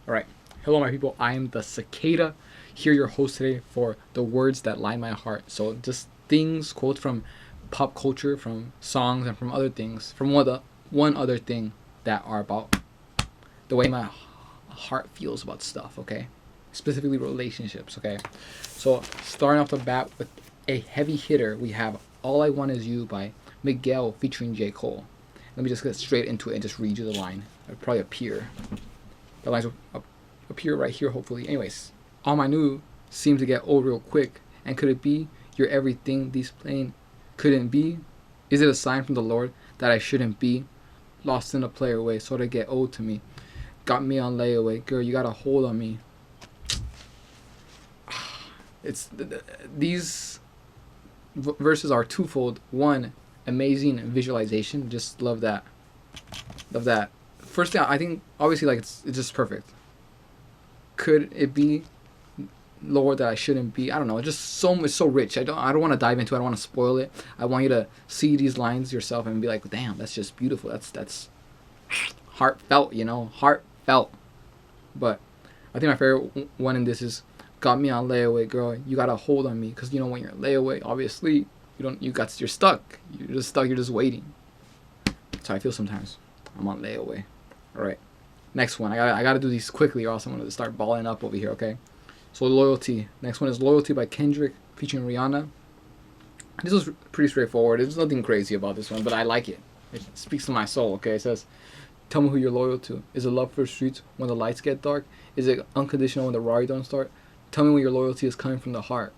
All right. Hello, my people. I am the Cicada. Here, your host today for the words that line my heart. So, just things, quotes from pop culture, from songs, and from other things, from one other thing that are about the way my heart feels about stuff. Okay, specifically relationships. Okay, so starting off the bat with a heavy hitter, we have "All I Want Is You" by Miguel featuring J. Cole. Let me just get straight into it and just read you the line. It'll probably appear. The lines will appear right here, hopefully. Anyways, all my new seem to get old real quick. And could it be you're everything these plain couldn't be? Is it a sign from the Lord that I shouldn't be lost in a player way, sort of get old to me? Got me on layaway, girl. You got a hold on me. It's these verses are twofold. One, amazing visualization. Just love that. Love that. First thing, I think obviously like it's just perfect. Could it be Lord that I shouldn't be? I don't know. It's just it's so rich. I don't want to dive into it. I don't want to spoil it. I want you to see these lines yourself and be like, damn, that's just beautiful. That's heartfelt, heartfelt. But I think my favorite one in this is got me on layaway, girl. You got a hold on me, because when you're layaway, obviously you're stuck. You're just stuck. You're just waiting. That's how I feel sometimes. I'm on layaway. All right. Next one. I gotta do these quickly, or else I'm gonna start balling up over here. Okay. So loyalty. Next one is Loyalty by Kendrick featuring Rihanna. This was pretty straightforward. There's nothing crazy about this one, but I like it. It speaks to my soul. Okay. It says, "Tell me who you're loyal to. Is it love for the streets when the lights get dark? Is it unconditional when the Rari don't start? Tell me when your loyalty is coming from the heart."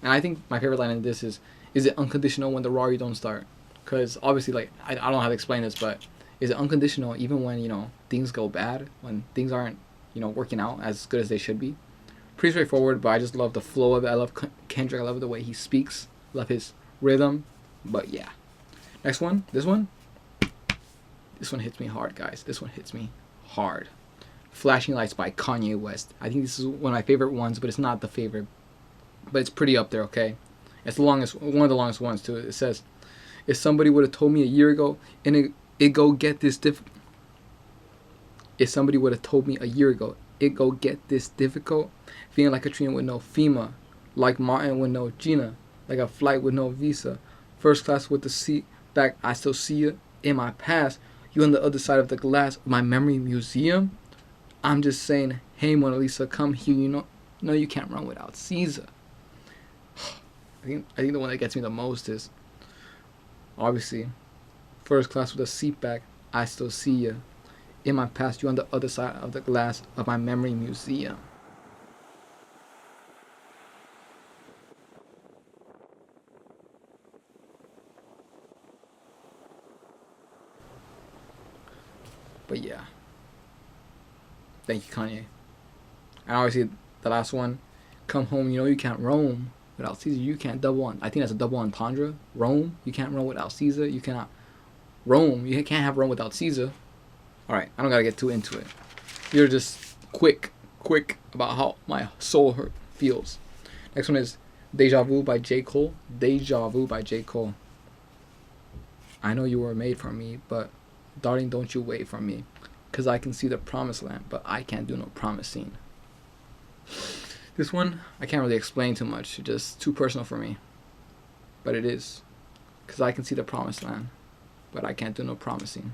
And I think my favorite line in this is it unconditional when the Rari don't start? Because obviously, like, I don't know how to explain this, but is it unconditional even when things go bad, when things aren't working out as good as they should be? Pretty straightforward, but I just love the flow of it. I love Kendrick. I love the way he speaks. Love his rhythm. But yeah, next one. This one hits me hard, guys. This one hits me hard. Flashing Lights by Kanye West. I think this is one of my favorite ones, but it's not the favorite. But it's pretty up there, okay? It's one of the longest ones too. It says, "If somebody would have told me a year ago, and it go get this If somebody would have told me a year ago, it go get this difficult, feeling like Katrina with no FEMA, like Martin with no Gina, like a flight with no visa, first class with the seat back, I still see you in my past, you on the other side of the glass of my memory museum. I'm just saying, hey Mona Lisa, come here, no, you can't run without Caesar." I think the one that gets me the most is obviously first class with a seat back, I still see you in my past, you on the other side of the glass of my memory museum. But yeah, thank you, Kanye. And obviously the last one, come home, you can't roam without Caesar. You can't double on. I think that's a double entendre. Rome, you can't roam without Caesar. You cannot Rome. You can't have Rome without Caesar. All right, I don't gotta get too into it. You're just quick about how my soul feels. Next one is Deja Vu by J. Cole. Deja Vu by J. Cole. I know you were made for me, but darling, don't you wait for me. Cause I can see the promised land, but I can't do no promising. This one, I can't really explain too much. It's just too personal for me. But it is. Cause I can see the promised land, but I can't do no promising.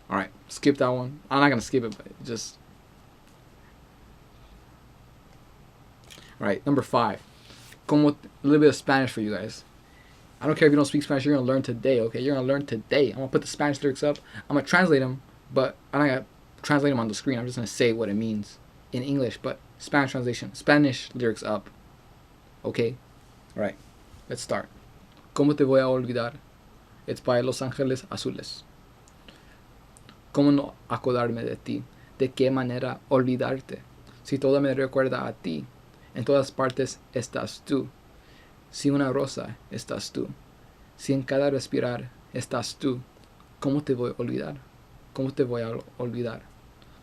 Alright, skip that one. I'm not gonna skip it, but just... Alright, number 5. A little bit of Spanish for you guys. I don't care if you don't speak Spanish, you're gonna learn today, okay? You're gonna learn today. I'm gonna put the Spanish lyrics up. I'm gonna translate them, but I'm not gonna translate them on the screen. I'm just gonna say what it means in English, but Spanish translation. Spanish lyrics up. Okay? Alright, let's start. ¿Cómo te voy a olvidar? It's by Los Ángeles Azules. ¿Cómo no acordarme de ti? ¿De qué manera olvidarte? Si todo me recuerda a ti, en todas partes estás tú. Si una rosa estás tú. Si en cada respirar estás tú. ¿Cómo te voy a olvidar? ¿Cómo te voy a olvidar?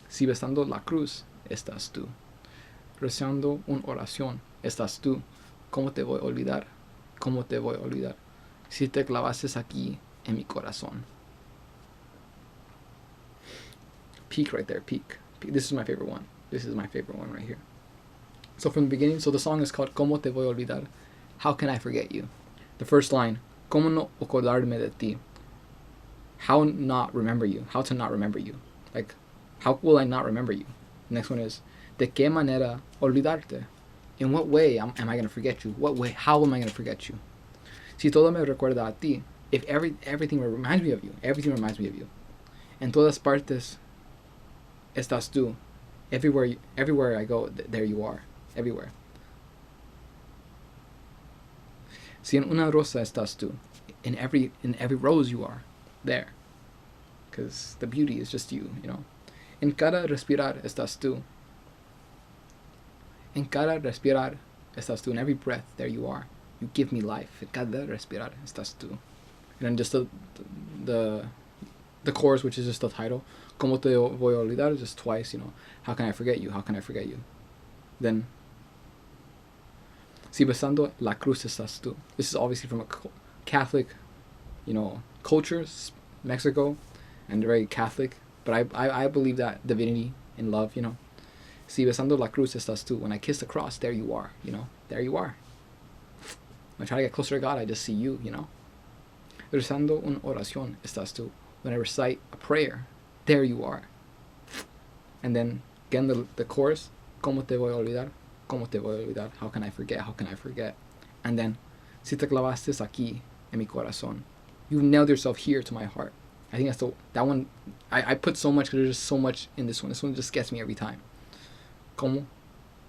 Si besando la cruz estás tú. Rezando una oración estás tú. ¿Cómo te voy a olvidar? ¿Cómo te voy a olvidar? Si te clavases aquí en mi corazón. Peak right there, peak. This is my favorite one. This is my favorite one right here. So from the beginning, so the song is called Como te voy a olvidar? How can I forget you? The first line, Como no acordarme de ti? How not remember you? How to not remember you? Like, how will I not remember you? The next one is, De qué manera olvidarte? In what way am I going to forget you? What way? How am I going to forget you? Si todo me recuerda a ti. If everything reminds me of you. Everything reminds me of you. En todas partes estás tú. Everywhere I go, there you are. Everywhere. Si en una rosa estás tú. In every rose you are. There. Because the beauty is just you, you know. En cada respirar estás tú. En cada respirar estás tú. In every breath, there you are. You give me life. En cada respirar estás tú. And then just the chorus, which is just the title. Como te voy a olvidar, just twice, you know. How can I forget you? How can I forget you? Then, si besando la cruz estás tú. This is obviously from a Catholic, you know, culture, Mexico, and very Catholic. But I believe that divinity in love, you know. Si besando la cruz estás tú. When I kiss the cross, there you are, you know. There you are. When I try to get closer to God, I just see you, you know. Rezando una oración estás tú. When I recite a prayer, there you are. And then again the chorus, ¿Cómo te voy a olvidar? ¿Cómo te voy a olvidar? How can I forget? How can I forget? And then, si te clavaste aquí en mi corazón. You nailed yourself here to my heart. I think that's that one. I put so much because there's just so much in this one. This one just gets me every time. ¿Cómo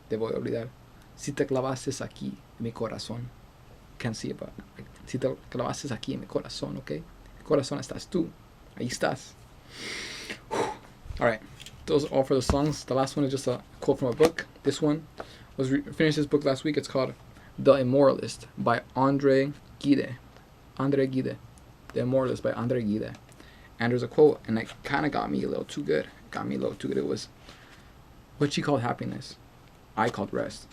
te voy a olvidar? Si te clavaste aquí en mi corazón. Can't see it, but like, si te clavaste aquí en mi corazón, okay? Mi corazón estás tú. Ahí estás. Alright, those are all for the songs. The last one is just a quote from a book. This one was finished this book last week. It's called The Immoralist by André Gide. André Gide. The Immoralist by André Gide. And there's a quote, and it kind of got me a little too good. It was, what she called happiness, I called rest.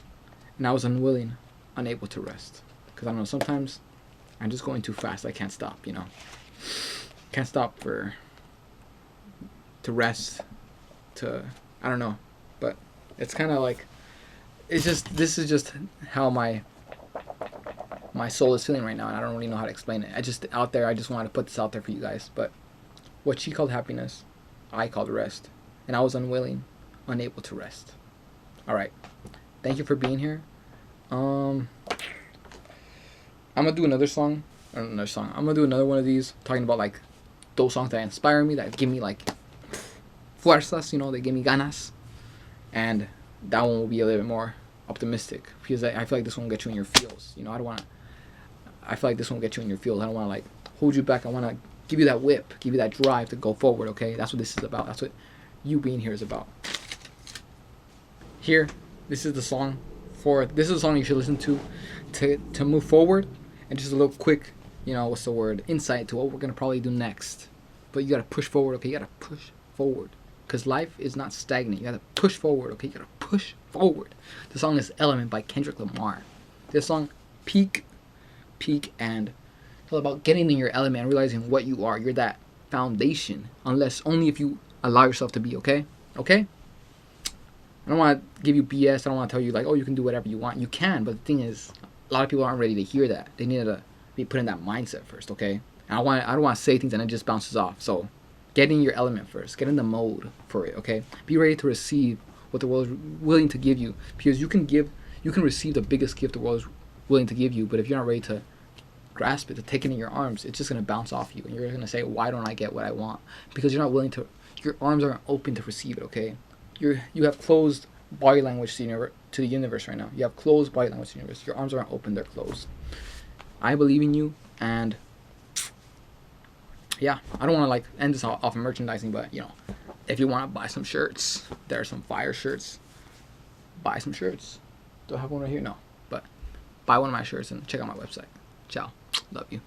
And I was unwilling, unable to rest. Because I don't know, sometimes I'm just going too fast. I can't stop, you know. Can't stop to rest, I don't know. But it's kind of like, this is just how my soul is feeling right now, and I don't really know how to explain it. I just wanted to put this out there for you guys. But what she called happiness, I called rest. And I was unwilling, unable to rest. Alright. Thank you for being here. I'm gonna do another song. I'm gonna do another one of these talking about like those songs that inspire me, that give me like fuerzas, you know, they give me ganas. And that one will be a little bit more optimistic, because I feel like this one will get you in your feels. You know, I feel like this one will get you in your feels. I don't want to like hold you back. I want to give you that whip, give you that drive to go forward, okay? That's what this is about. That's what you being here is about. Here, this is the song you should listen to move forward. And just a little quick, you know, what's the word? Insight to what we're going to probably do next. But you got to push forward, okay? You got to push forward. Because life is not stagnant. You got to push forward, okay? You got to push forward. The song is Element by Kendrick Lamar. This song, peak, and it's all about getting in your element and realizing what you are. You're that foundation. Only if you allow yourself to be, okay? Okay? I don't want to give you BS. I don't want to tell you like, oh, you can do whatever you want. You can, but the thing is, a lot of people aren't ready to hear that. They need to be put in that mindset first, okay? And I don't want to say things and it just bounces off. So get in your element first. Get in the mode for it, okay? Be ready to receive what the world is willing to give you, because you can receive the biggest gift the world is willing to give you, but if you're not ready to grasp it, to take it in your arms, it's just going to bounce off you, and you're going to say, why don't I get what I want? Because you're not willing to, your arms aren't open to receive it, okay? You have closed body language to the universe right now. You have closed body language to the universe. Your arms aren't open, they're closed. I believe in you, and yeah, I don't want to like end this off of merchandising, but you know, if you want to buy some shirts, there are some fire shirts. Buy some shirts. Do I have one right here? No, but buy one of my shirts and check out my website. Ciao. Love you.